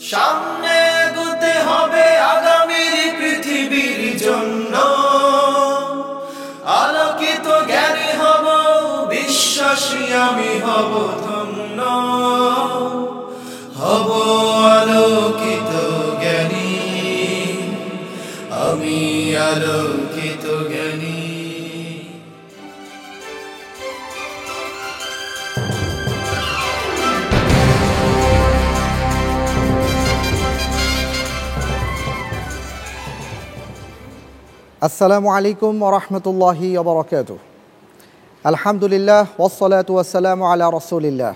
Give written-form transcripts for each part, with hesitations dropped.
সামনে এগোতে হবে আগামীর পৃথিবীর জন্য, আলোকিত জ্ঞানী হব, বিশ্বাসী আমি হব ধন্য, হব আলোকিত জ্ঞানী, আমি আলোকিত জ্ঞানী। আসসালামু আলাইকুম ওয়া রাহমাতুল্লাহি ওয়া বারাকাতুহু। আলহামদুলিল্লাহ ওয়াসসালাতু ওয়াসসালামু আলা রাসূলিল্লাহ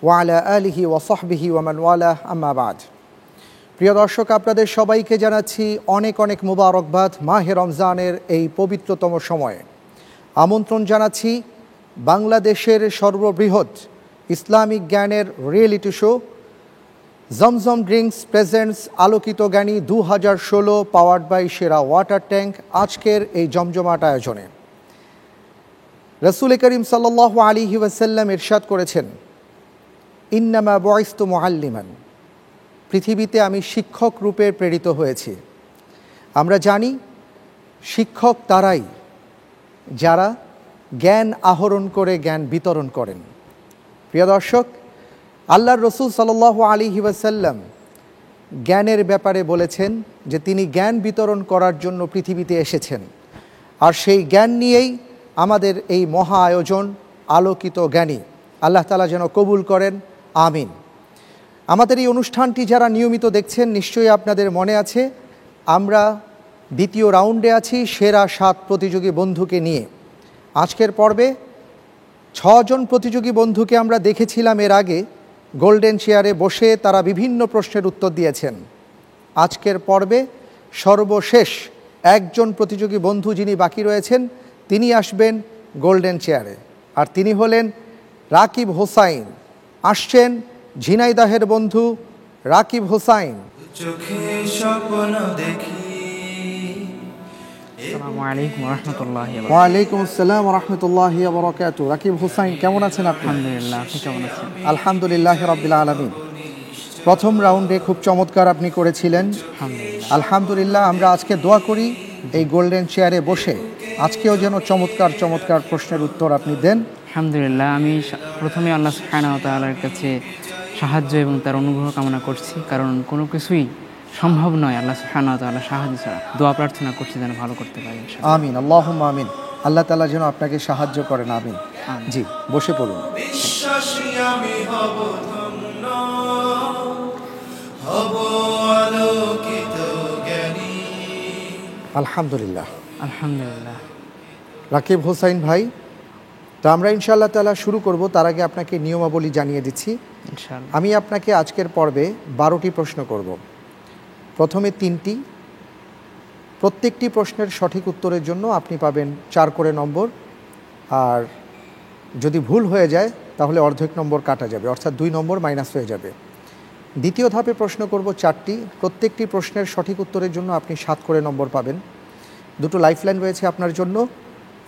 ওয়া আলা আলিহি ওয়া সাহবিহি ওয়া মান ওয়ালাহ, আম্মা বা'দ। প্রিয় দর্শক, আপনাদের সবাইকে জানাচ্ছি অনেক অনেক মুবারকবাদ মাহে রমজানের এই পবিত্রতম সময়ে। আমন্ত্রণ জানাচ্ছি বাংলাদেশের সর্ববৃহৎ ইসলামিক জ্ঞানের রিয়েলিটি শো জমজম ড্রিঙ্কস প্রেজেন্টস আলোকিত জ্ঞানী 2016 পাওয়ার্ড বাই সেরা ওয়াটার ট্যাঙ্ক আজকের এই জমজমাট আয়োজনে। রাসূল করিম সাল্লাল্লাহু আলাইহি ওয়াসাল্লাম ইরশাদ করেছেন, ইন্নামা বুইসতু মুআল্লিমান, পৃথিবীতে আমি শিক্ষক রূপে প্রেরিত হয়েছি। আমরা জানি শিক্ষক তারাই যারা জ্ঞান আহরণ করে জ্ঞান বিতরণ করেন। প্রিয় দর্শক, আল্লাহর রসুল সাল্লাল্লাহু আলাইহি ওয়াসাল্লাম জ্ঞানের ব্যাপারে বলেছেন যে তিনি জ্ঞান বিতরণ করার জন্য পৃথিবীতে এসেছেন, আর সেই জ্ঞান নিয়েই আমাদের এই মহা আয়োজন আলোকিত জ্ঞানী। আল্লাহ তাআলা যেন কবুল করেন, আমিন। আমাদের এই অনুষ্ঠানটি যারা নিয়মিত দেখছেন নিশ্চয়ই আপনাদের মনে আছে আমরা দ্বিতীয় রাউন্ডে আছি সেরা 7 প্রতিযোগী বন্ধুকে নিয়ে। আজকের পর্বে 6 জন প্রতিযোগী বন্ধুকে আমরা দেখেছিলাম এর আগে গোল্ডেন চেয়ারে বসে তারা বিভিন্ন প্রশ্নের উত্তর দিয়েছেন। আজকের পর্বে সর্বশেষ একজন প্রতিযোগী বন্ধু যিনি বাকি রয়েছেন তিনি আসবেন গোল্ডেন চেয়ারে, আর তিনি হলেন রাকিব হোসাইন। আসছেন ঝিনাইদহের বন্ধু রাকিব হোসাইন। চোখে স্বপ্ন দেখি। আসসালামু আলাইকুম ওয়া রাহমাতুল্লাহি ওয়া বারাকাতুহু। ওয়া আলাইকুম আসসালাম ওয়া রাহমাতুল্লাহি ওয়া বারাকাতুহু। রাকিব হোসাইন, কেমন আছেন আপনি? আলহামদুলিল্লাহ, আপনি কেমন আছেন? আলহামদুলিল্লাহি রাব্বিল আলামিন। প্রথম রাউন্ডে খুব চমৎকার আপনি করেছিলেন, আলহামদুলিল্লাহ। আমরা আজকে দোয়া করি এই গোল্ডেন চেয়ারে বসে আজকেও যেন চমৎকার চমৎকার প্রশ্নের উত্তর আপনি দেন। আলহামদুলিল্লাহ, আমি প্রথমে আল্লাহ সুবহানাহু ওয়া তাআলার কাছে সাহায্য এবং তার অনুগ্রহ কামনা করছি, কারণ কোনো কিছুই সম্ভব নয় আল্লাহ সুবহানাহু ওয়া তাআলার সাহায্য ছাড়া। দোয়া প্রার্থনা করছি যেন ভালো করতে পারি ইনশাআল্লাহ। আমিন, আল্লাহুম্মা আমিন। আল্লাহ তাআলা যেন আপনাকে সাহায্য করেন, আমিন। জি, বসে পড়ুন। বিশ্বাসী আমি হব ধন্য, হব আলোকিত জ্ঞানী। আলহামদুলিল্লাহ। আলহামদুলিল্লাহ। রাকিব হোসাইন ভাই, তো আমরা ইনশাআল্লাহ তাআলা শুরু করব। তার আগে আপনাকে নিয়মাবলী জানিয়ে দিচ্ছি। ইনশাআল্লাহ। আমি আপনাকে আজকের পর্বে 12টি প্রশ্ন করব। প্রথমে 3টি, প্রত্যেকটি প্রশ্নের সঠিক উত্তরের জন্য আপনি পাবেন 4 করে নম্বর, আর যদি ভুল হয়ে যায় তাহলে অর্ধেক নম্বর কাটা যাবে, অর্থাৎ 2 নম্বর মাইনাস হয়ে যাবে। দ্বিতীয় ধাপে প্রশ্ন করব 4টি, প্রত্যেকটি প্রশ্নের সঠিক উত্তরের জন্য আপনি 7 করে নম্বর পাবেন। 2টো লাইফলাইন রয়েছে আপনার জন্য,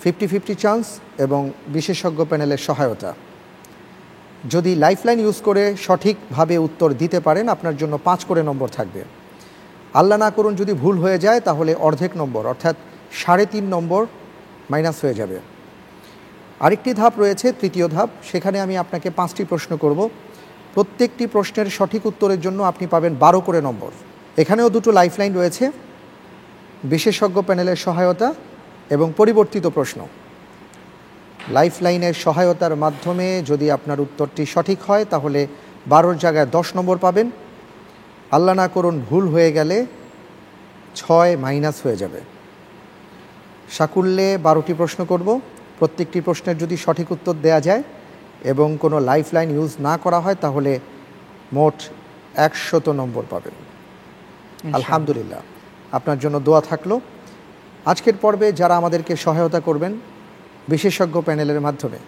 50-50 চান্স এবং বিশেষজ্ঞ প্যানেলের সহায়তা। যদি লাইফলাইন ইউজ করে সঠিকভাবে উত্তর দিতে পারেন আপনার জন্য 5 করে নম্বর থাকবে। আল্লাহ না করুন যদি ভুল হয়ে যায় তাহলে অর্ধেক নম্বর অর্থাৎ 3.5 নম্বর মাইনাস হয়ে যাবে। আরেকটি ধাপ রয়েছে, তৃতীয় ধাপ, সেখানে আমি আপনাকে 5টি প্রশ্ন করব। প্রত্যেকটি প্রশ্নের সঠিক উত্তরের জন্য আপনি পাবেন 12 করে নম্বর। এখানেও 2টো লাইফলাইন রয়েছে, বিশেষজ্ঞ প্যানেলের সহায়তা এবং পরিবর্তিত প্রশ্ন। লাইফলাইনের সহায়তার মাধ্যমে যদি আপনার উত্তরটি সঠিক হয় তাহলে 12-র জায়গায় 10 নম্বর পাবেন। আল্লাহ না করুন ভুল হয়ে গেলে 6 মাইনাস হয়ে যাবে। সাকুল্যে 12টি প্রশ্ন করব। প্রত্যেকটি প্রশ্নের যদি সঠিক উত্তর দেয়া যায় এবং কোনো লাইফলাইন ইউজ না করা হয় তাহলে মোট 100 নম্বর পাবেন। আলহামদুলিল্লাহ, আপনার জন্য দোয়া থাকলো। আজকের পর্বে যারা আমাদেরকে সহায়তা করবেন বিশেষজ্ঞ প্যানেলের মাধ্যমে,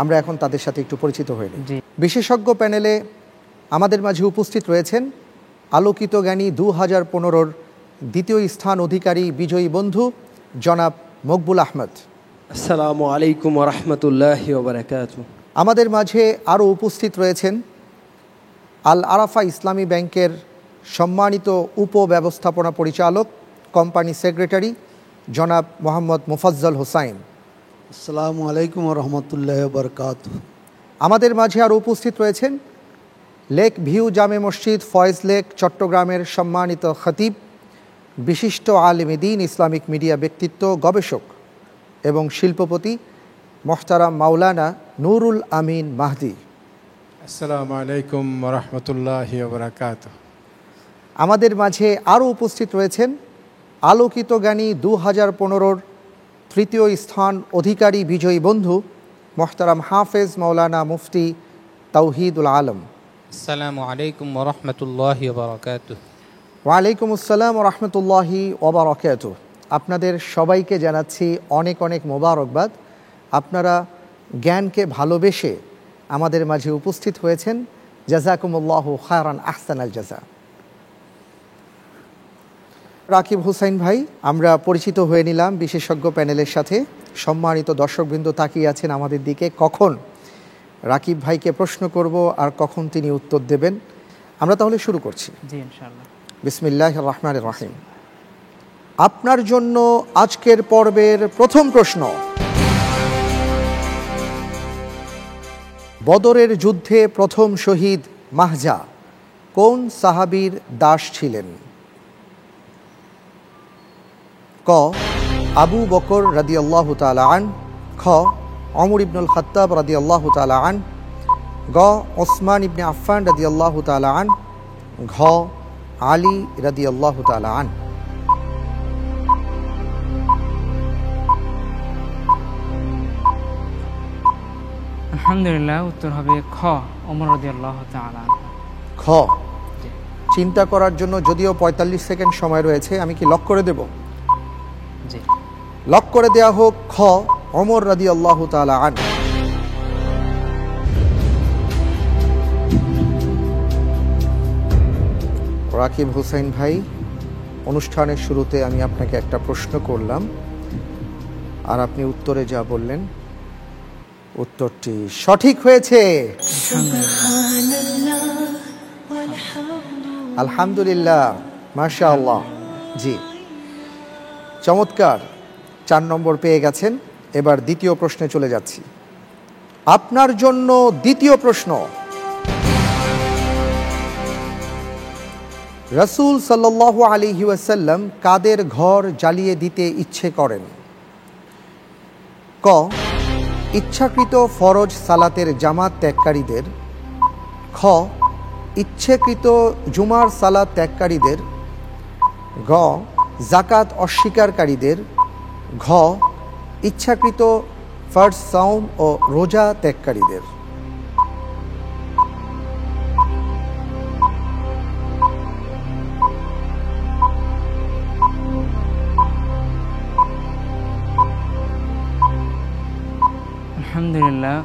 আমরা এখন তাদের সাথে একটু পরিচিত হয়ে নিই। বিশেষজ্ঞ প্যানেলে আমাদের মাঝে উপস্থিত রয়েছেন আলোকিত জ্ঞানী 2015-র দ্বিতীয় স্থান অধিকারী বিজয়ী বন্ধু জনাব মকবুল আহমদ। আসসালামু আলাইকুম ওয়া রাহমাতুল্লাহি ওয়া বারাকাতুহু। আমাদের মাঝে আরও উপস্থিত রয়েছেন আল আরাফা ইসলামী ব্যাংকের সম্মানিত উপব্যবস্থাপনা পরিচালক কোম্পানি সেক্রেটারি জনাব মোহাম্মদ মোফাজ্জল হোসাইন। আসসালামু আলাইকুম রহমতুল্লাহ বরকাত। আমাদের মাঝে আরও উপস্থিত রয়েছেন লেক ভিউ জামে মসজিদ ফয়েজ লেক চট্টগ্রামের সম্মানিত খতিব, বিশিষ্ট আলেমে দ্বীন, ইসলামিক মিডিয়া ব্যক্তিত্ব, গবেষক এবং শিল্পপতি মোহতারাম মাওলানা নুরুল আমিন মাহদি। আসসালামু আলাইকুম রহমতুল্লাহি ওয়া বারাকাতুহু। আমাদের মাঝে আরও উপস্থিত রয়েছেন আলোকিত জ্ঞানী 2015-র তৃতীয় স্থান অধিকারী বিজয়ী বন্ধু মোহতারাম হাফেজ মাওলানা মুফতি তাওহিদুল আলম। আসসালামু আলাইকুম ওয়া রাহমাতুল্লাহি ওয়া বারাকাতুহু। ওয়ালাইকুম আসসালাম ওয়া রাহমাতুল্লাহি ওয়া বারাকাতুহু। আপনাদের সবাইকে জানাচ্ছি অনেক অনেক মোবারকবাদ। আপনারা জ্ঞানকে ভালোবেসে আমাদের মাঝে উপস্থিত হয়েছেন। জাযাকুমুল্লাহু খায়রান আহসানাল জাযা। রাকিব হোসাইন ভাই, আমরা পরিচিত হয়ে নিলাম বিশেষজ্ঞ প্যানেলের সাথে। সম্মানিত দর্শকবৃন্দ তাকিয়ে আছেন আমাদের দিকে, কখন রাকিব ভাইকে প্রশ্ন করব আর কখন তিনি উত্তর দেবেন। আমরা তাহলে শুরু করছি। জি ইনশাআল্লাহ। বিসমিল্লাহির রহমানির রহিম। আপনার জন্য আজকের পর্বের প্রথম প্রশ্ন। বদরের যুদ্ধে প্রথম শহীদ মাহজা কোন সাহাবীর দাস ছিলেন? ক আবু বকর রাদিয়াল্লাহু তাআলা আন, খ ওমর ইবনুল খাত্তাব রাদিয়াল্লাহু তাআলা আন, গ ওসমান ইবনে আফফান রাদিয়াল্লাহু তাআলা আন, ঘ আলী রাদিয়াল্লাহু তাআলা আন। আলহামদুলিল্লাহ, উত্তর হবে খ ওমর রাদিয়াল্লাহু তাআলা আনহু। খ। চিন্তা করার জন্য যদিও 45 সেকেন্ড সময় রয়েছে, আমি কি লক করে দেব? জি, লক করে দেয়া হোক খ ওমর রাদিয়াল্লাহু তাআলা আন। রাকিব হোসেন ভাই, অনুষ্ঠানের শুরুতে আমি আপনাকে একটা প্রশ্ন করলাম আর আপনি উত্তরে যা বললেন উত্তরটি সঠিক হয়েছে। আলহামদুলিল্লাহ, মাশাআল্লাহ। জি, চমৎকার। 4 নম্বর পেয়ে গেছেন। এবার দ্বিতীয় প্রশ্নে চলে যাচ্ছি। আপনার জন্য দ্বিতীয় প্রশ্ন। রাসূল সাল্লাল্লাহু আলাইহি ওয়াসাল্লাম কাদের ঘর জ্বালিয়ে দিতে ইচ্ছে করেন? ক ইচ্ছাকৃত ফরজ সালাতের জামাত ত্যাগকারীদের, খ ইচ্ছাকৃত জুমার সালাত ত্যাগকারীদের, গ যাকাত অস্বীকারীদের, ঘ ইচ্ছাকৃত ফার্জ সাওম ও রোজা ত্যাগকারীদের। আলহামদুলিল্লাহ,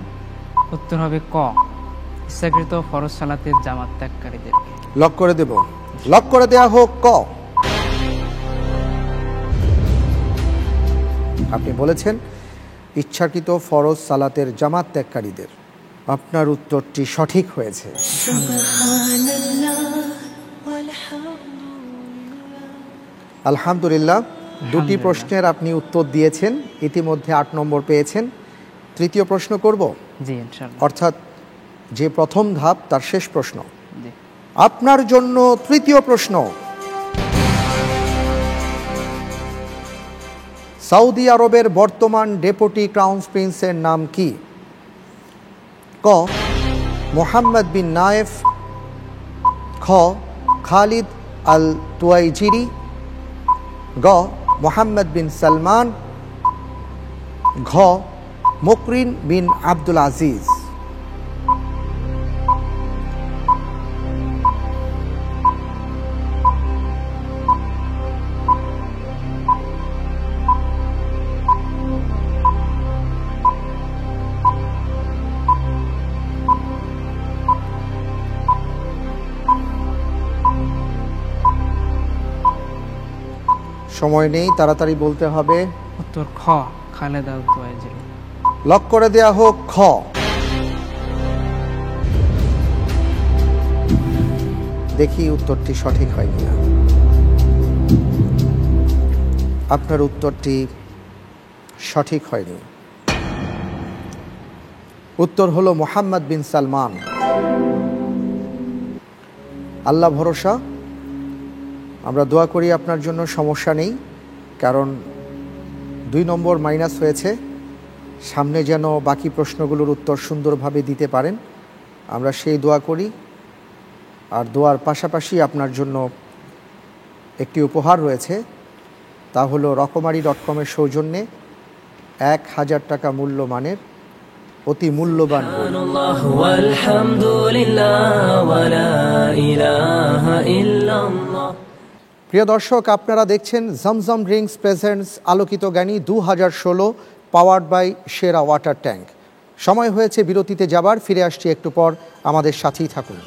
উত্তর হবে ক ইচ্ছাকৃত ফরজ সালাতের জামাত ত্যাগকারীদেরকে। লক করে দেব। লক করে দেয়া হোক ক। আপনি বলেছেন ইচ্ছাকৃত ফরজ সালাতের জামাত ত্যাগকারীদের। আপনার উত্তরটি সঠিক হয়েছে। আলহামদুলিল্লাহ, দুটি প্রশ্নের আপনি উত্তর দিয়েছেন, ইতিমধ্যে 8 নম্বর পেয়েছেন। তৃতীয় প্রশ্ন করব, জি ইনশাআল্লাহ। অর্থাৎ যে প্রথম ধাপ তার শেষ প্রশ্ন। জি, আপনার জন্য তৃতীয় প্রশ্ন। সৌদি আরবের বর্তমান ডেপুটি ক্রাউন প্রিন্সের নাম কি? ক মোহাম্মদ বিন নায়েফ, খ খালিদ আল তুয়াইজিরি, গ মোহাম্মদ বিন সালমান, ঘ মুকরিন বিন আব্দুল আজিজ। সময় নেই, তাড়াতাড়ি বলতে হবে। উত্তর খ খালেদ আল তুয়াইজিরি। লক করে দেয়া হোক খ। দেখি উত্তরটি সঠিক হয় কিনা। আপনার উত্তরটি সঠিক হয়নি। উত্তর হলো মোহাম্মদ বিন সালমান। আল্লাহ ভরসা, আমরা দোয়া করি আপনার জন্য, সমস্যা নেই, কারণ 2 নম্বর মাইনাস হয়েছে। সামনে যেন বাকি প্রশ্নগুলোর উত্তর সুন্দরভাবে দিতে পারেন, আমরা সেই দোয়া করি। আর দোয়ার পাশাপাশি আপনার জন্য একটি উপহার রয়েছে, তা হলো রকমারি.com-এর সৌজন্যে 1000 টাকা মূল্যমানের অতি মূল্যবান বই। প্রিয় দর্শক, আপনারা দেখছেন জমজম ড্রিঙ্কস প্রেজেন্টস আলোকিত জ্ঞানী 2016 পাওয়ার্ড বাই সেরা ওয়াটার ট্যাঙ্ক। সময় হয়েছে বিরতিতে যাবার, ফিরে আসছি একটু পর, আমাদের সাথেই থাকুন।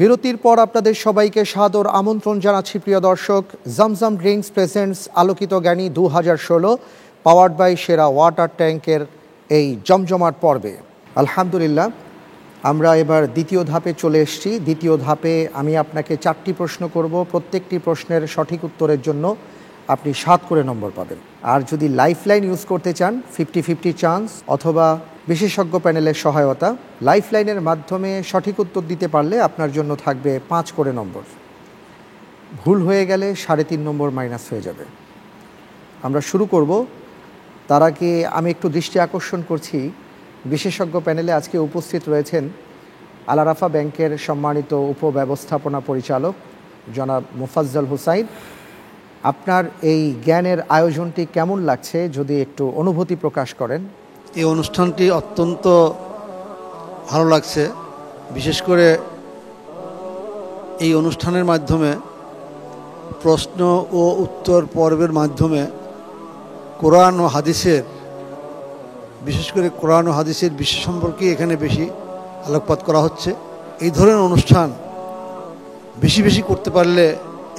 বিরতির পর আপনাদের সবাইকে সাদর আমন্ত্রণ জানাচ্ছি প্রিয় দর্শক, জমজম ড্রিঙ্কস প্রেজেন্টস আলোকিত জ্ঞানী 2016 পাওয়ার্ড বাই সেরা ওয়াটার ট্যাঙ্কের এই জমজমাট পর্বে। আলহামদুলিল্লাহ, আমরা এবার দ্বিতীয় ধাপে চলে এসেছি। দ্বিতীয় ধাপে আমি আপনাকে 4টি প্রশ্ন করব। প্রত্যেকটি প্রশ্নের সঠিক উত্তরের জন্য আপনি 7 করে নম্বর পাবেন। আর যদি লাইফলাইন ইউজ করতে চান, 50-50 চান্স অথবা বিশেষজ্ঞ প্যানেলের সহায়তা, লাইফলাইনের মাধ্যমে সঠিক উত্তর দিতে পারলে আপনার জন্য থাকবে 5 করে নম্বর। ভুল হয়ে গেলে 3.5 নম্বর মাইনাস হয়ে যাবে। আমরা শুরু করব। তার আগে আমি একটু দৃষ্টি আকর্ষণ করছি, বিশেষজ্ঞ প্যানেলে আজকে উপস্থিত রয়েছেন আল আরাফা ব্যাংকের সম্মানিত উপব্যবস্থাপনা পরিচালক জনাব মোফাজ্জল হুসাইন। আপনার এই জ্ঞানের আয়োজনটি কেমন লাগছে, যদি একটু অনুভূতি প্রকাশ করেন। এই অনুষ্ঠানটি অত্যন্ত ভালো লাগছে, বিশেষ করে এই অনুষ্ঠানের মাধ্যমে প্রশ্ন ও উত্তর পর্বের মাধ্যমে কোরআন ও হাদিসের, বিশেষ করে কোরআন ও হাদিসের বিষয় সম্পর্কে এখানে বেশি আলোকপাত করা হচ্ছে। এই ধরনের অনুষ্ঠান বেশি বেশি করতে পারলে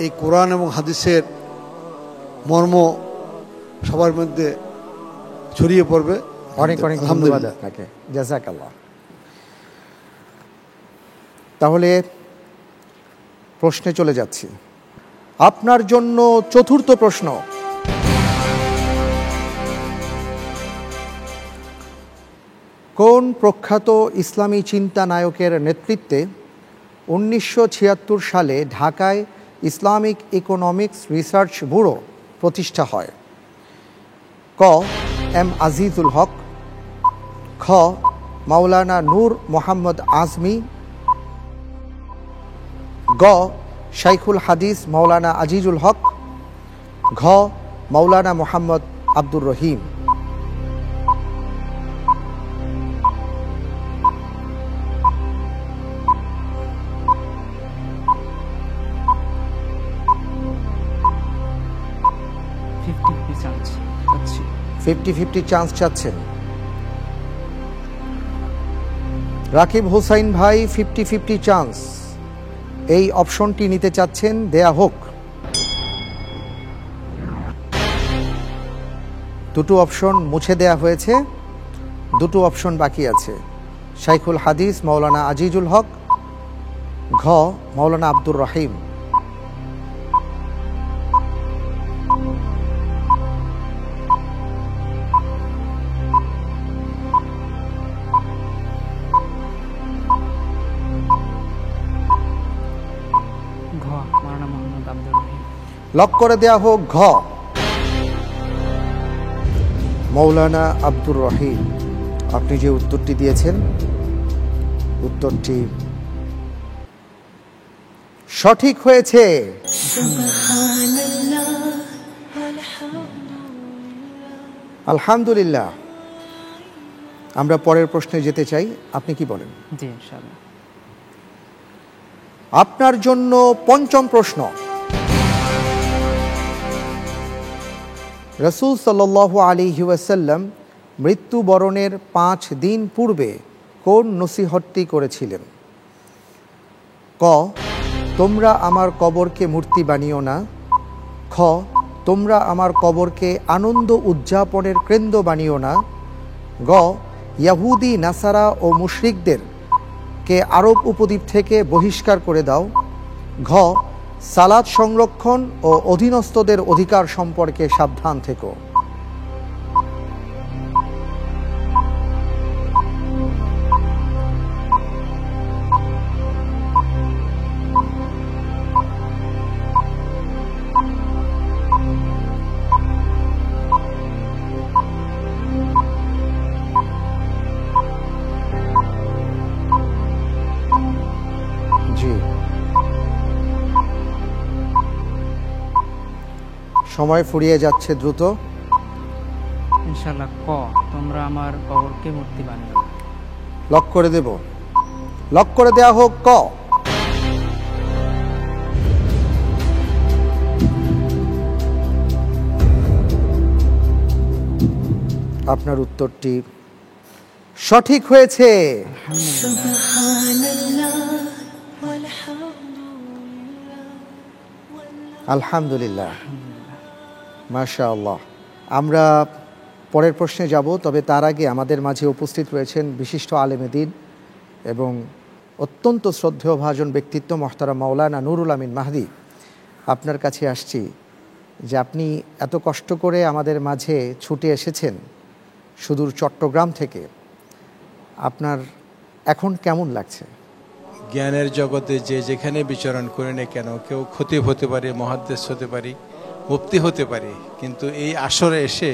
এই কোরআন এবং হাদিসের মর্ম সবার মধ্যে ছড়িয়ে পড়বে। অনেক অনেক ধন্যবাদ আপনাকে, জাযাকাল্লাহ। তাহলে প্রশ্নে চলে যাচ্ছি। আপনার জন্য 4র্থ প্রশ্ন। কোন প্রখ্যাত ইসলামী চিন্তানায়কের নেতৃত্বে 1976 সালে ঢাকায় ইসলামিক ইকোনমিক্স রিসার্চ ব্যুরো প্রতিষ্ঠা হয়? ক এম আজিজুল হক, খ মাওলানা নূর মোহাম্মদ আজমি, গ শাইখুল হাদিস মাওলানা আজিজুল হক, ঘ মাওলানা মোহাম্মদ আব্দুর রহিম। ফিফটি 50 চান্স চাচ্ছেন রাকিব হোসাইন ভাই? 50-50 চান্স, এই অপশনটি নিতে চাচ্ছেন, দেয়া হোক। দুটো অপশন মুছে দেয়া হয়েছে, দুটো অপশন বাকি আছে। শাইখুল হাদিস মাওলানা আজিজুল হক, ঘ মাওলানা আব্দুর রহিম। লক করে দেয়া হোক ঘ মৌলানা আব্দুর রহিম। আপনি যে উত্তরটি দিয়েছেন, উত্তরটি সঠিক হয়েছে। আলহামদুলিল্লাহ। আমরা পরের প্রশ্নে যেতে চাই, আপনি কি বলেন? জি ইনশাআল্লাহ। আপনার জন্য 5ম প্রশ্ন। রাসূল সাল্লাল্লাহু আলাইহি ওয়াসাল্লাম মৃত্যুবরণের 5 দিন পূর্বে কোন নসিহতটি করেছিলেন? ক, তোমরা আমার কবরকে মূর্তি বানিও না। খ, তোমরা আমার কবরকে আনন্দ উদযাপনের কেন্দ্র বানিও না। গ, ইয়াহুদি নাসারা ও মুশরিকদের কে আরব উপদ্বীপ থেকে বহিষ্কার করে দাও। ঘ, সালাত সংরক্ষণ ও অধীনস্থদের অধিকার সম্পর্কে সাবধান থেকো। জি, সময় ফুরিয়ে যাচ্ছে দ্রুত। ইনশাআল্লাহ ক, তোমরা আমার কবরকে মূর্তি বানিও না। লক করে দেব, লক করে দেয়া হোক ক। আপনার উত্তরটি সঠিক হয়েছে। আলহামদুলিল্লাহ, মাশাআল্লাহ। আমরা পরের প্রশ্নে যাব, তবে তার আগে আমাদের মাঝে উপস্থিত রয়েছেন বিশিষ্ট আলেমে দ্বীন এবং অত্যন্ত শ্রদ্ধেয় ভাজন ব্যক্তিত্ব মহতারাম মাওলানা নুরুল আমিন মাহদী। আপনার কাছে আসছি যে আপনি এত কষ্ট করে আমাদের মাঝে ছুটে এসেছেন সুদূর চট্টগ্রাম থেকে, আপনার এখন কেমন লাগছে? জ্ঞানের জগতে যে যেখানে বিচরণ করে না কেন, কেউ খতিব হতে পারে, মুহাদ্দিস হতে পারি, মুফতি হতে পারি, কিন্তু এই আসরে এসে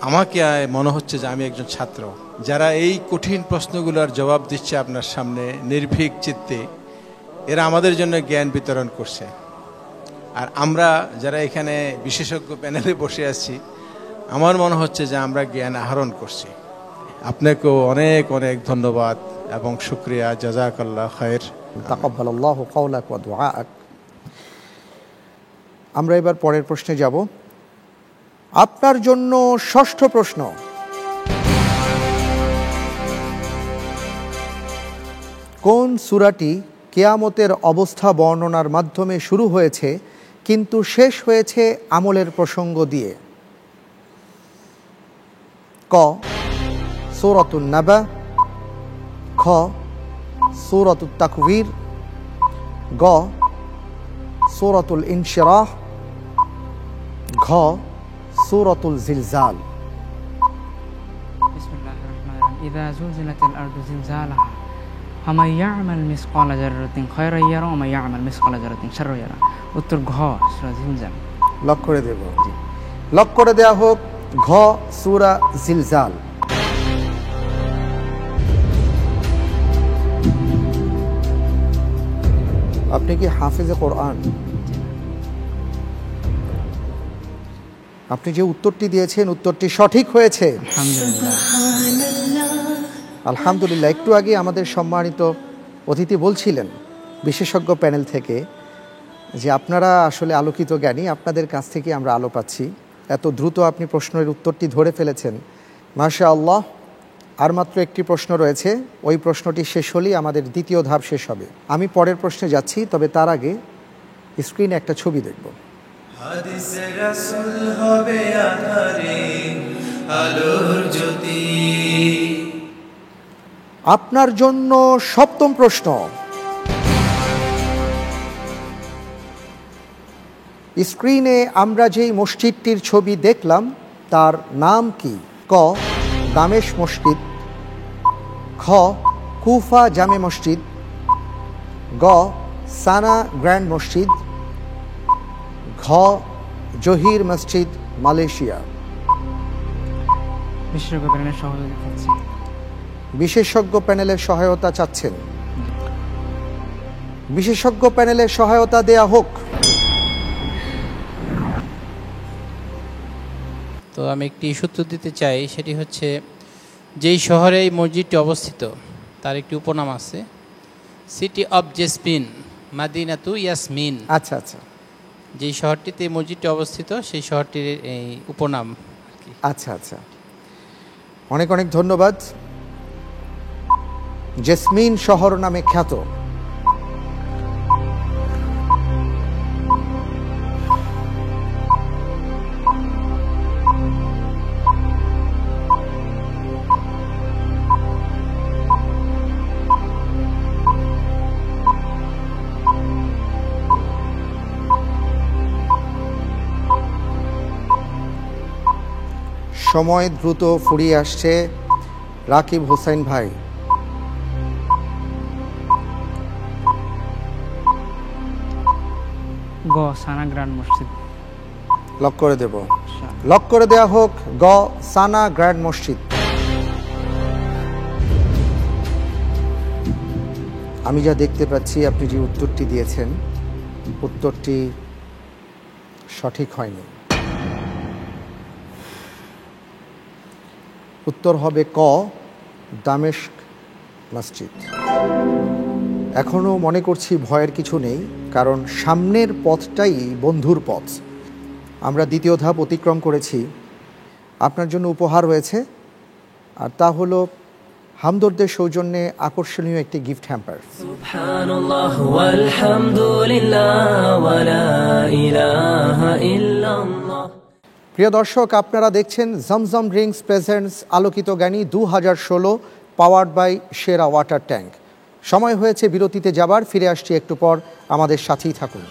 আমাকে মনে হচ্ছে যে আমি একজন ছাত্র। যারা এই কঠিন প্রশ্নগুলোর জবাব দিচ্ছে আপনার সামনে নির্ভীক চিত্তে, এরা আমাদের জন্য জ্ঞান বিতরণ করছে। আর আমরা যারা এখানে বিশেষজ্ঞ প্যানেলে বসে আছি, আমার মনে হচ্ছে যে আমরা জ্ঞান আহরণ করছি। আপনাকেও অনেক অনেক ধন্যবাদ এবং শুকরিয়া, জাযাকাল্লাহ খায়ের। তাকাব্বালাল্লাহু কওলাক ওয়া দুআআক। আমরা এবার পরের প্রশ্নে যাব। আপনার জন্য ষষ্ঠ প্রশ্ন। কোন সূরাটি কিয়ামতের অবস্থা বর্ণনার মাধ্যমে শুরু হয়েছে কিন্তু শেষ হয়েছে আমলের প্রসঙ্গ দিয়ে? ক, সূরাতুন নাবা। খ, সূরাতুত তাকবীর। গ, সূরাতুল ইনশিরাহ। ঘ, সূরাতুল জিলজাল। বিসমিল্লাহির রহমানির রহিম। ইযা যুলজিলাতিল আরদু জিলজালাহা ফামান ইয়া'মাল মিসকালা যাররাতিন খায়রান ইয়ারা ওয়া মান ইয়া'মাল মিসকালা যাররাতিন শাররান ইয়ারা। উত্তর ঘ, সূরা জিলজাল। লক করে দেব, লক করে দেয়া হোক ঘ, সূরা জিলজাল। আপনি কি হাফেজে কোরআন? আপনি যে উত্তরটি দিয়েছেন উত্তরটি সঠিক হয়েছে। আলহামদুলিল্লাহ। আলহামদুলিল্লাহ। একটু আগে আমাদের সম্মানিত অতিথি বলছিলেন বিশেষজ্ঞ প্যানেল থেকে যে আপনারা আসলে আলোকিত জ্ঞানী, আপনাদের কাছ থেকে আমরা আলো পাচ্ছি। এত দ্রুত আপনি প্রশ্নের উত্তরটি ধরে ফেলেছেন, মাশাআল্লাহ। আর মাত্র একটি প্রশ্ন রয়েছে, ওই প্রশ্নটি শেষ হলেই আমাদের দ্বিতীয় ধাপ শেষ হবে। আমি পরের প্রশ্নে যাচ্ছি, তবে তার আগে স্ক্রিনে একটা ছবি দেখব। হাদিস রাসূল হবে আধারে আলোর জ্যোতি। আপনার জন্য সপ্তম প্রশ্ন। স্ক্রিনে আমরা যেই মসজিদটির ছবি দেখলাম তার নাম কি? ক, দামেশ মসজিদ। খ, কুফা জামে মসজিদ। গ, সানা গ্র্যান্ড মসজিদ। ঘ, জহির মসজিদ মালয়েশিয়া। বিশেষজ্ঞ প্যানেলের সহযোগিতা চাচ্ছি। বিশেষজ্ঞ প্যানেলের সহায়তা চাচ্ছেন? বিশেষজ্ঞ প্যানেলের সহায়তা দেয়া হোক। তো আমি একটি সূত্র দিতে চাই, সেটি হচ্ছে যেই শহরে এই মসজিদটি অবস্থিত তার একটি উপনাম আছে, সিটি অফ জেসমিন মাদিনাতু ইয়াসমিন। আচ্ছা আচ্ছা, যেই শহরটিতে এই মসজিদটি অবস্থিত সেই শহরটির এই উপনাম আর কি। আচ্ছা আচ্ছা। অনেক অনেক ধন্যবাদ। জেসমিন শহর নামে খ্যাত সময় দ্রুত ফুরিয়ে আসছে। রাকিব হোসাইন ভাই, গ সানা গ্র্যান্ড মসজিদ। লক করে দেব। লক করে দেয়া হোক গ সানা গ্র্যান্ড মসজিদ। আমি যা দেখতে পাচ্ছি আপনি যে উত্তরটি দিয়েছেন উত্তরটি সঠিক হয়নি। উত্তর হবে ক দামেস্ক মসজিদ। এখনও মনে করছি ভয়ের কিছু নেই, কারণ সামনের পথটাই বন্ধুর পথ। আমরা দ্বিতীয় ধাপ অতিক্রম করেছি। আপনার জন্য উপহার রয়েছে, আর তা হলো হামদর্দের সৌজন্যে আকর্ষণীয় একটি গিফট হ্যাম্পার। সুবহানাল্লাহ ওয়ালহামদুলিল্লাহ ওয়ালা ইলাহা ইল্লাল্লাহ। প্রিয় দর্শক, আপনারা দেখছেন জমজম ড্রিঙ্কস প্রেজেন্টস আলোকিত জ্ঞানী 2016 পাওয়ার্ড বাই সেরা ওয়াটার ট্যাঙ্ক। সময় হয়েছে বিরতিতে যাবার। ফিরে আসছি একটু পর, আমাদের সাথেই থাকুন।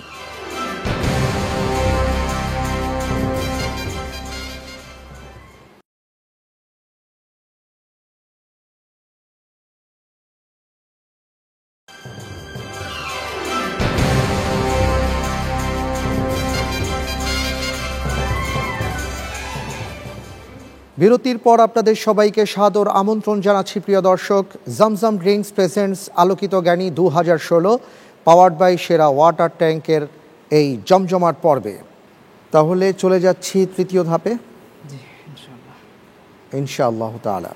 বিরতির পর আপনাদের সবাইকে সাদর আমন্ত্রণ জানাচ্ছি প্রিয় দর্শক, জমজম ড্রিঙ্কস প্রেজেন্টস আলোকিত জ্ঞানী 2016 পাওয়ার্ড বাই সেরা ওয়াটার ট্যাঙ্কের এই জমজমাট পর্বে। তাহলে চলে যাচ্ছি তৃতীয় ধাপে ইনশাআল্লাহ তাআলা।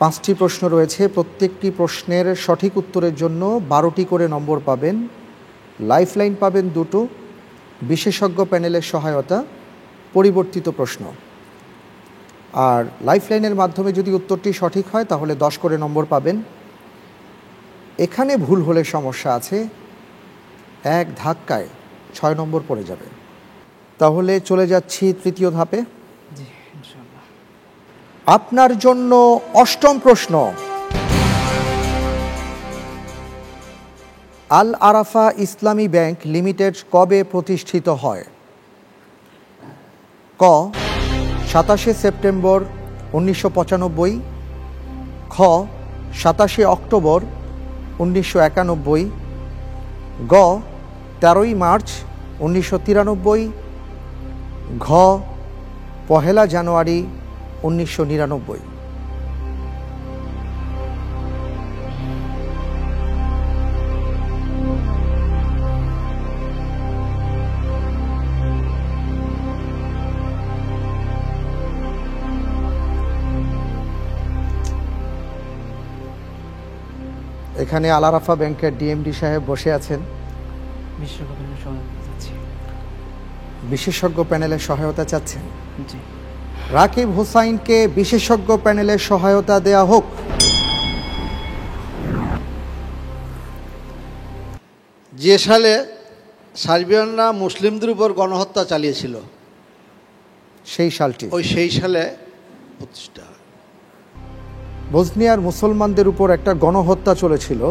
5টি প্রশ্ন রয়েছে। প্রত্যেকটি প্রশ্নের সঠিক উত্তরের জন্য 12টি করে নম্বর পাবেন। লাইফলাইন পাবেন 2টো, বিশেষজ্ঞ প্যানেলের সহায়তা, পরিবর্তিত প্রশ্ন। আর লাইফলাইনের মাধ্যমে যদি উত্তরটি সঠিক হয় তাহলে 10 করে নম্বর পাবেন। এখানে ভুল হলে সমস্যা আছে, এক ধাক্কায় 6 নম্বর পড়ে যাবে। তাহলে চলে যাচ্ছি তৃতীয় ধাপে। আপনার জন্য 8ম প্রশ্ন। আল আরাফা ইসলামী ব্যাংক লিমিটেড কবে প্রতিষ্ঠিত হয়? ক 27 সেপ্টেম্বর 1995, খ 27 অক্টোবর 1991, গ 13ই মার্চ 1993, ঘ 1 জানুয়ারি 1999। এখানে আল আরাফা ব্যাংকের ডিএমডি সাহেব বসে আছেন। বিশেষজ্ঞ প্যানেলের সহায়তা চাচ্ছেন। রাকিব হোসাইনকে বিশেষজ্ঞ প্যানেলের সহায়তা দেয়া হোক। যে সালে সার্বিয়ানরা মুসলিমদের উপর গণহত্যা চালিয়েছিল সেই সালটি, সেই সালে প্রতিষ্ঠা হয়। বসনিয়ার মুসলমানদের উপর একটা গণহত্যা চলেছিল,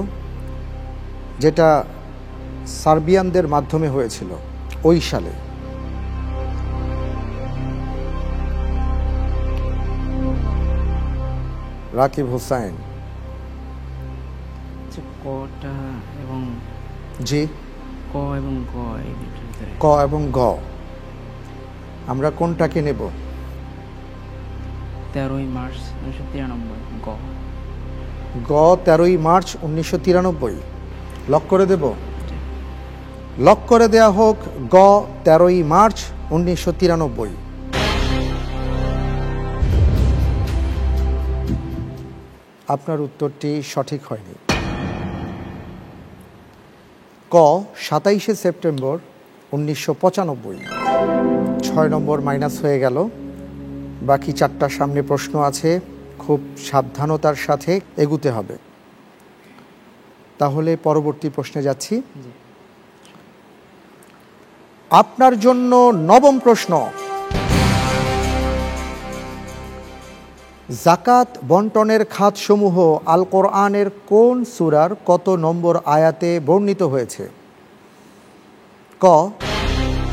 যেটা সার্বিয়ানদের মাধ্যমে হয়েছিল ওই সালে। রাকিব হোসাইন কটা এবং জি, ক এবং গ, ক এবং গ আমরা কোনটাকে নেব? 13ই মার্চ 1993, গ। গ 13ই মার্চ 1993 লক করে দেব। লক করে দেয়া হোক গ 13ই মার্চ 1993। আপনার উত্তরটি সঠিক হয়নি। ক 27 সেপ্টেম্বর 1995, 6 নম্বর মাইনাস হয়ে গেল। বাকি 4টার সামনে প্রশ্ন আছে, খুব সাবধানতার সাথে এগুতে হবে। তাহলে পরবর্তী প্রশ্নে যাচ্ছি। আপনার জন্য 9ম প্রশ্ন, জাকাত বন্টনের খাতসমূহ আল কোরআনের কোন সূরার কত নম্বর আয়াতে বর্ণিত হয়েছে? ক,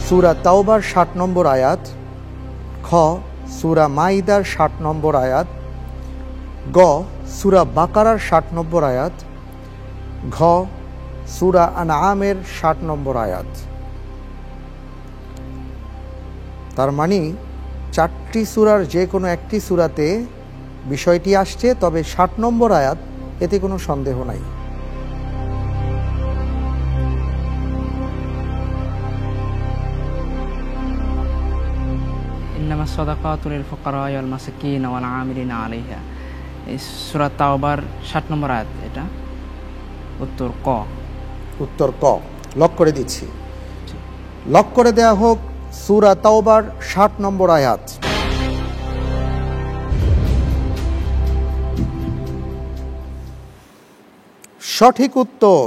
সূরা তাওবার 60 নম্বর আয়াত, খ, সূরা মাইদার 60 নম্বর আয়াত, গ, সূরা বাকারার 60 নম্বর আয়াত, ঘ, সূরা আনআমের 60 নম্বর আয়াত। তার মানে 4টি সূরার যে কোনো একটি সূরাতে বিষয়টি আসছে, তবে 60 নম্বর আয়াত, এতে কোনো সন্দেহ নাই। ইন্নামাস সাদাকাতু লিল ফুকারা ওয়াল মাসাকিন ওয়াল আমিলিনা আলাইহা, এই সূরা তাওবার 60 নম্বর আয়াত। এটা উত্তর ক। উত্তর ক লক করে দিচ্ছি। লক করে দেয়া হোক সূরা তাওবার 60 নম্বর আয়াত। সঠিক উত্তর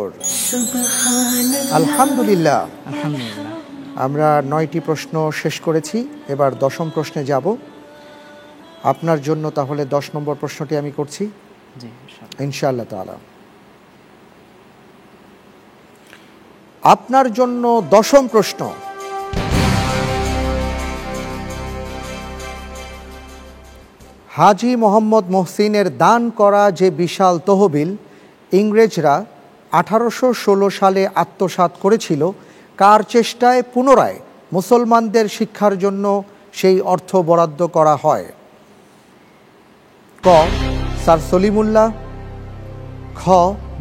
আলহামদুলিল্লাহ। আলহামদুলিল্লাহ। আমরা 9টি প্রশ্ন শেষ করেছি, এবার 10ম প্রশ্নে যাব। আপনার জন্য তাহলে 10 নম্বর প্রশ্নটি আমি করছি জি ইনশাআল্লাহ। ইনশাআল্লাহ তাআলা। আপনার জন্য 10ম প্রশ্ন, হাজী মোহাম্মদ মহসিনের দান করা যে বিশাল তহবিল ইংরেজরা 1816 সালে আত্মসাৎ করেছিল, কার চেষ্টায় পুনরায় মুসলমানদের শিক্ষার জন্য সেই অর্থ বরাদ্দ করা হয়? ক, স্যার সলিমুল্লাহ, খ,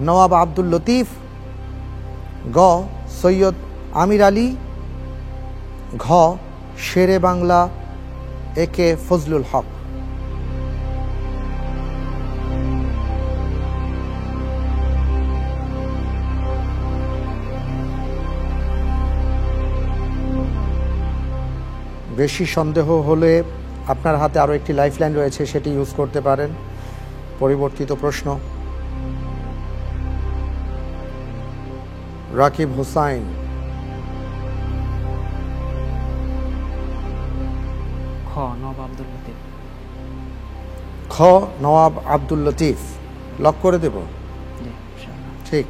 নওয়াব আব্দুল লতিফ, গ, সৈয়দ আমির আলী, ঘ, শেরে বাংলা একে ফজলুল হক। বেশি সন্দেহ হলে আপনার হাতে আরও একটি লাইফলাইন রয়েছে, সেটি ইউজ করতে পারেন। পরিবর্তিত প্রশ্ন, রাকিব হুসাইন, খ, নওয়াব আব্দুল লতিফ। খ, নওয়াব আব্দুল লতিফ। লক করে দেব? জি ইনশাআল্লাহ। ঠিক,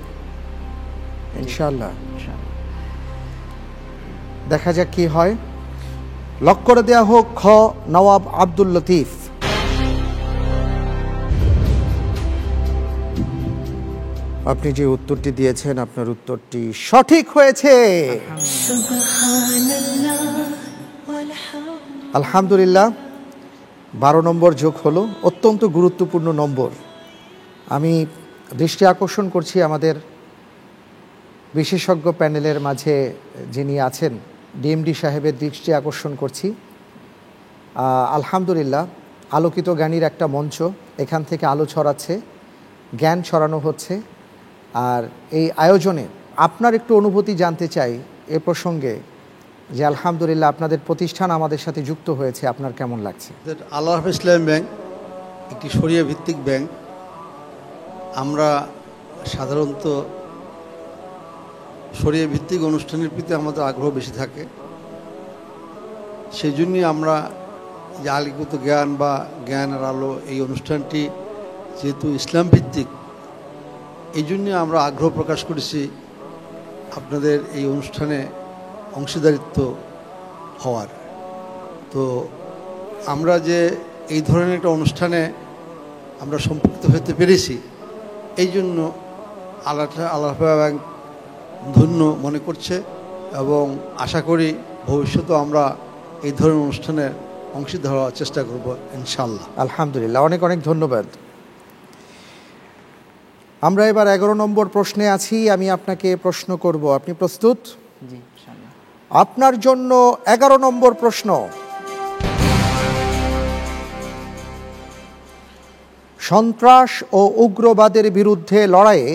ইনশাআল্লাহ। ইনশাআল্লাহ। দেখা যাক কি হয়। লক করে দেয়া হোক খ, নওয়াব আব্দুল লতিফ। আপনি যে উত্তরটি দিয়েছেন, আপনার উত্তরটি সঠিক হয়েছে। আলহামদুলিল্লাহ। 12 নম্বর যোগ হলো, অত্যন্ত গুরুত্বপূর্ণ নম্বর। আমি দৃষ্টি আকর্ষণ করছি আমাদের বিশেষজ্ঞ প্যানেলের মাঝে যিনি আছেন, ডিএমডি সাহেবের দৃষ্টি আকর্ষণ করছি। আলহামদুলিল্লাহ, আলোকিত জ্ঞানীর একটা মঞ্চ, এখান থেকে আলো ছড়াচ্ছে, জ্ঞান ছড়ানো হচ্ছে। আর এই আয়োজনে আপনার একটু অনুভূতি জানতে চাই এ প্রসঙ্গে, যে আলহামদুলিল্লাহ আপনাদের প্রতিষ্ঠান আমাদের সাথে যুক্ত হয়েছে, আপনার কেমন লাগছে? আল রাফা ইসলামী ব্যাংক একটি শরিয়া ভিত্তিক ব্যাংক। আমরা সাধারণত শরিয়া ভিত্তিক অনুষ্ঠানের প্রতি আমাদের আগ্রহ বেশি থাকে। সেই জন্যই আমরা যে আলিগত জ্ঞান বা জ্ঞানের আলো, এই অনুষ্ঠানটি যেহেতু ইসলাম ভিত্তিক, এই জন্যে আমরা আগ্রহ প্রকাশ করেছি আপনাদের এই অনুষ্ঠানে অংশীদারিত্ব হওয়ার। তো আমরা যে এই ধরনের একটা অনুষ্ঠানে আমরা সম্পৃক্ত হতে পেরেছি, এই জন্য আল্লাহ ব্যাংক ধন্য মনে করছে, এবং আশা করি ভবিষ্যতেও আমরা এই ধরনের অনুষ্ঠানের অংশীদার হওয়ার চেষ্টা করব ইনশাআল্লাহ। আলহামদুলিল্লাহ, অনেক অনেক ধন্যবাদ। আমরা এবার 11 নম্বর প্রশ্নে আছি। আমি আপনাকে প্রশ্ন করব, আপনি প্রস্তুত? জি ইনশাআল্লাহ। আপনার জন্য 11 নম্বর প্রশ্ন, সন্ত্রাস ও উগ্রবাদের বিরুদ্ধে লড়াইয়ে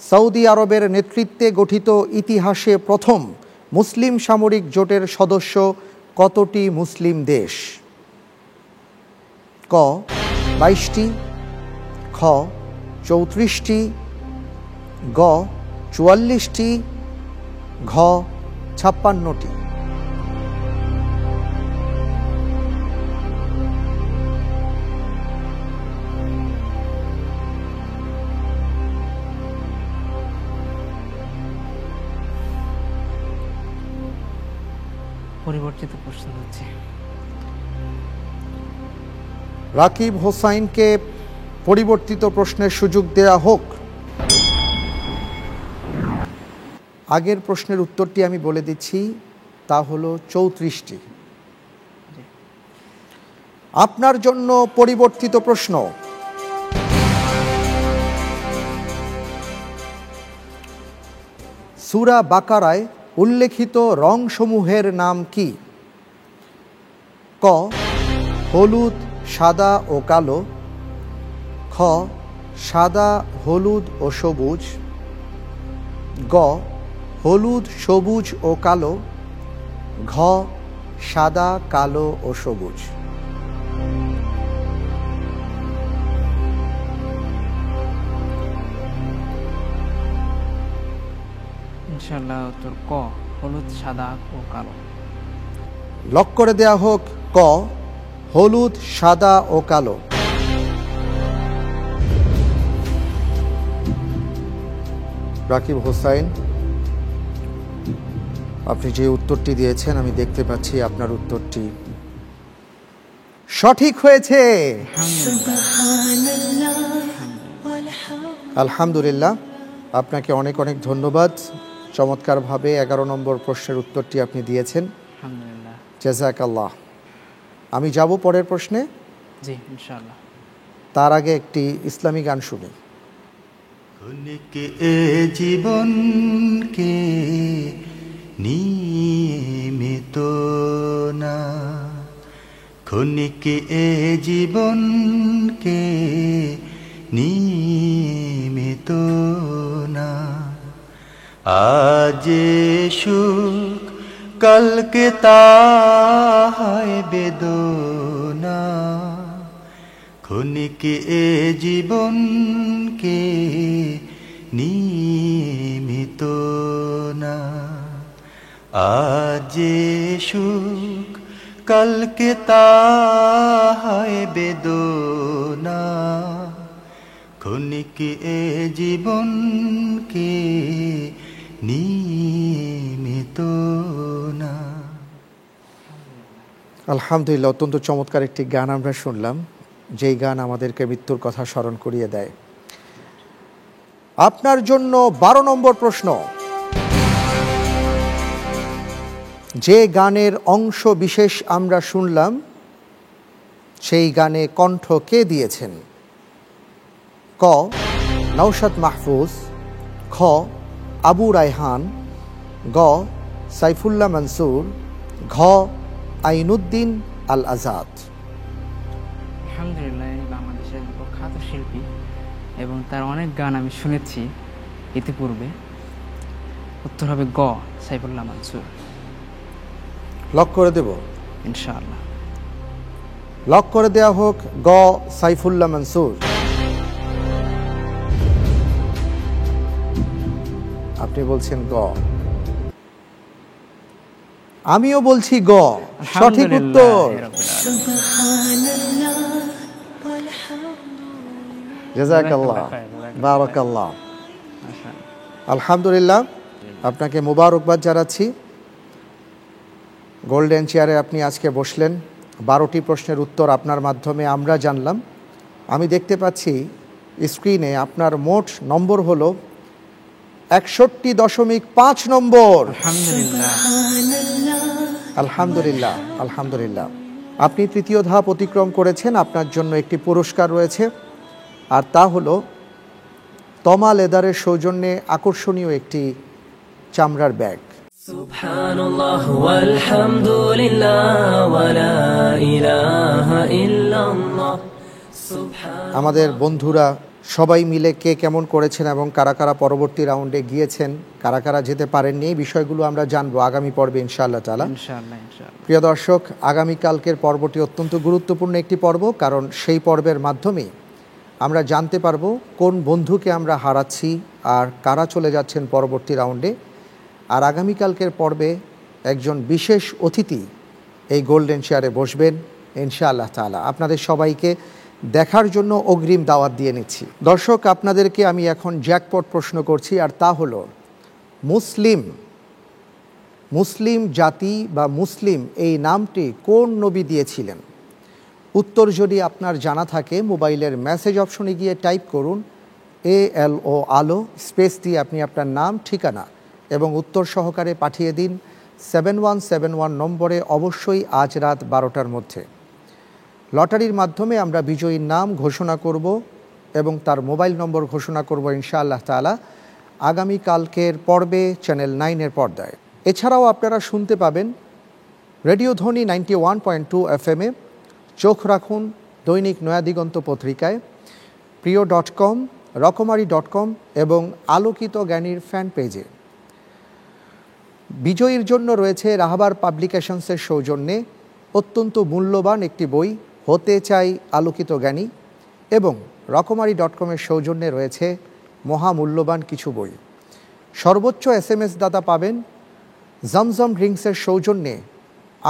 সৌদি আরবের নেতৃত্বে গঠিত ইতিহাসে প্রথম মুসলিম সামরিক জোটের সদস্য কতটি মুসলিম দেশ? ক, ক 22টি, খ 34টি, গ 44টি, ঘ 56টি। পরিবর্তিত প্রশ্ন হচ্ছে। রাকিব হোসাইনকে পরিবর্তিত প্রশ্নের সুযোগ দেয়া হোক। আগের প্রশ্নের উত্তরটি আমি বলে দিচ্ছি, তা হলো 34টি। আপনার জন্য পরিবর্তিত প্রশ্ন। সূরা বাকারায় উল্লেখিত রংসমূহের নাম কি? ক হলুদ, সাদা ও কালো, খ সাদা, হলুদ ও সবুজ, গ হলুদ, সবুজ ও কালো, ঘ সাদা, কালো ও সবুজ। ইনশাআল্লাহ উত্তর ক হলুদ, সাদা ও কালো। লক করে দেয়া হোক ক হলুদ, সাদা ও কালো। রাকিব হোসাইন, আপনি যে উত্তরটি দিয়েছেন আমি দেখতে পাচ্ছি আপনার উত্তরটি সঠিক হয়েছে। আলহামদুলিল্লাহ, আপনাকে অনেক অনেক ধন্যবাদ। চমৎকারভাবে 11 নম্বর প্রশ্নের উত্তরটি আপনি দিয়েছেন। আলহামদুলিল্লাহ, জাযাকাল্লাহ। আমি যাব পরের প্রশ্নে। জি ইনশাআল্লাহ। তার আগে একটি ইসলামী গান শুনি। ক্ষণিক এ জীবনকে নিয়মিত না, ক্ষণিক এ জীবনকে নিয়মিত না, আজ সুখ কালকে তা হয় বেদনা, ক্ষণিক এ জীবনকে নিয়মিত না, আজ সুখ কালকে তা হয় বেদনা, ক্ষণিক এ জীবনকে নিয়মিত না। আলহামদুলিল্লাহ, অত্যন্ত চমৎকার একটি গান আমরা শুনলাম, যেই গান আমাদেরকে মৃত্যুর কথা স্মরণ করিয়ে দেয়। আপনার জন্য 12 নম্বর প্রশ্ন। যে গানের অংশ বিশেষ আমরা শুনলাম, সেই গানে কণ্ঠ কে দিয়েছেন? ক নওশাদ মাহফুজ, খ আবু রায়হান, গ সাইফুল্লাহ মনসুর, ঘ আইনুদ্দিন আল আজাদ। আলহামদুলিল্লাহ, ইনি বাংলাদেশের প্রখ্যাত শিল্পী এবং তার অনেক গান আমি শুনেছি ইতিপূর্বে। উত্তর হবে গ সাইফুল্লাহ মনসুর। লক করে দেব ইনশাআল্লাহ। লক করে দেয়া হোক গ সাইফুল্লাহ মনসুর। আপনি বলছেন গ, আমিও বলছি গ। সঠিক উত্তর। জাযাকাল্লাহ, বারাকাল্লাহ। আলহামদুলিল্লাহ, আপনাকে মোবারকবাদ জানাচ্ছি। গোল্ডেন চেয়ারে আপনি আজকে বসলেন। 12টি প্রশ্নের উত্তর আপনার মাধ্যমে আমরা জানলাম। আমি দেখতে পাচ্ছি স্ক্রিনে আপনার মোট নম্বর হলো 61.5 নম্বর। আলহামদুলিল্লাহ, আলহামদুলিল্লাহ। আপনি তৃতীয় ধাপ অতিক্রম করেছেন। আপনার জন্য একটি পুরস্কার রয়েছে, আর তা হলো তমা লেদারের সৌজন্যে আকর্ষণীয় একটি চামড়ার ব্যাগ। সুবহানাল্লাহ ওয়ালহামদুলিল্লাহ ওয়ালা ইলাহা ইল্লাল্লাহ। আমাদের বন্ধুরা সবাই মিলে কে কেমন করেছেন এবং কারা কারা পরবর্তী রাউন্ডে গিয়েছেন, কারা কারা যেতে পারেননি, এই বিষয়গুলো আমরা জানবো আগামী পর্বে ইনশাআল্লাহ তাআলা। ইনশাআল্লাহ ইনশাআল্লাহ। প্রিয় দর্শক, আগামীকালকের পর্বটি অত্যন্ত গুরুত্বপূর্ণ একটি পর্ব, কারণ সেই পর্বের মাধ্যমে আমরা জানতে পারবো কোন বন্ধুকে আমরা হারাচ্ছি আর কারা চলে যাচ্ছেন পরবর্তী রাউন্ডে। আর আগামীকালকের পর্বে একজন বিশেষ অতিথি এই গোল্ডেন চেয়ারে বসবেন ইনশাআল্লাহ তাআলা। আপনাদের সবাইকে দেখার জন্য অগ্রিম দাওয়াত দিয়ে নিচ্ছি। দর্শক, আপনাদেরকে আমি এখন জ্যাকপট প্রশ্ন করছি, আর তা হলো মুসলিম জাতি বা মুসলিম এই নামটি কোন নবী দিয়েছিলেন? উত্তর যদি আপনার জানা থাকে মোবাইলের মেসেজ অপশনে গিয়ে টাইপ করুন ALO আলো, স্পেস দিয়ে আপনি আপনার নাম, ঠিকানা এবং উত্তর সহকারে পাঠিয়ে দিন 7171 নম্বরে, অবশ্যই আজ রাত 12টার মধ্যে। লটারির মাধ্যমে আমরা বিজয়ীর নাম ঘোষণা করব এবং তার মোবাইল নম্বর ঘোষণা করব ইনশাআল্লাহ তাআলা আগামীকালকের পর্বে চ্যানেল 9-এর পর্দায়। এছাড়াও আপনারা শুনতে পাবেন রেডিও ধ্বনি 91.2 FM-এ, চোখ রাখুন দৈনিক নয়াদিগন্ত পত্রিকায়, প্রিয়.com, রকমারি.com এবং আলোকিত জ্ঞানীর ফ্যান পেজে। বিজয়ীর জন্য রয়েছে রাহাবার পাবলিকেশনসের সৌজন্যে অত্যন্ত মূল্যবান একটি বই, হতে চাই আলোকিত জ্ঞানী, এবং রকমারি.com-এর সৌজন্যে রয়েছে মহামূল্যবান কিছু বই। সর্বোচ্চ SMS দাতা পাবেন জমজম ড্রিঙ্কসের সৌজন্যে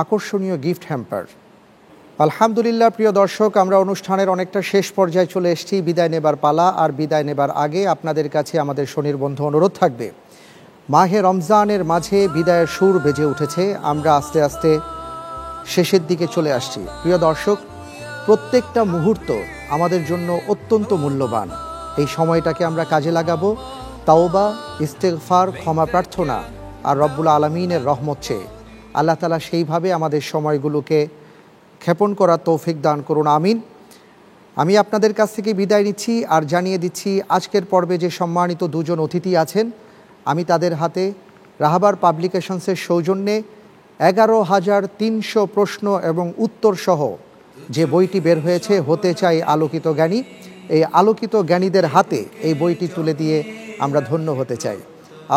আকর্ষণীয় গিফট হ্যাম্পার। আলহামদুলিল্লাহ, প্রিয় দর্শক, আমরা অনুষ্ঠানের অনেকটা শেষ পর্যায়ে চলে এসেছি। বিদায় নেবার পালা। আর বিদায় নেবার আগে আপনাদের কাছে আমাদের স্বনির্বন্ধ অনুরোধ থাকবে, মাহে রমজানের মাঝে বিদায়ের সুর বেজে উঠেছে, আমরা আস্তে আস্তে শেষের দিকে চলে আসছি। প্রিয় দর্শক, প্রত্যেকটা মুহূর্ত আমাদের জন্য অত্যন্ত মূল্যবান। এই সময়টাকে আমরা কাজে লাগাবো তাওবা, ইস্তেগফার, ক্ষমা প্রার্থনা আর রব্বুল আলামিনের রহমত চেয়ে। আল্লাহ তাআলা সেইভাবে আমাদের সময়গুলোকে ক্ষেপণ করার তৌফিক দান করুন, আমিন। আমি আপনাদের কাছ থেকে বিদায় নিচ্ছি আর জানিয়ে দিচ্ছি আজকের পর্বে যে সম্মানিত দুজন অতিথি আছেন, আমি তাদের হাতে রাহাবার পাবলিকেশনসের সৌজন্যে 11,300 প্রশ্ন এবং উত্তর সহ যে বইটি বের হয়েছে হতে চাই আলোকিত জ্ঞানী, এই আলোকিত জ্ঞানীদের হাতে এই বইটি তুলে দিয়ে আমরা ধন্য হতে চাই।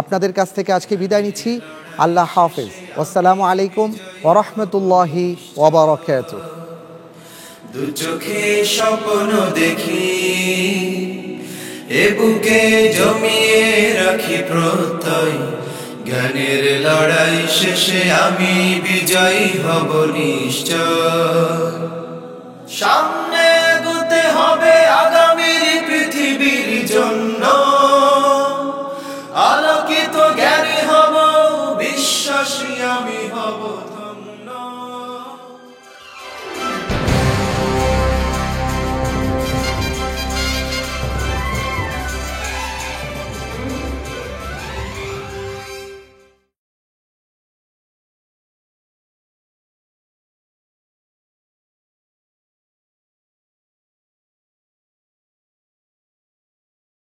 আপনাদের কাছ থেকে আজকে বিদায় নিচ্ছি। আল্লাহ হাফেজ। আসসালামু আলাইকুম ওয়া রাহমাতুল্লাহি ওয়া বারাকাতুহু। দু চোখে স্বপ্ন দেখি, এ বুকে জমিয়ে রাখি প্রত্যয়, জ্ঞানের লড়াই শেষে আমি বিজয়ী হব নিশ্চয়। সামনে এগোতে হবে আগামীর পৃথিবীর জন্য,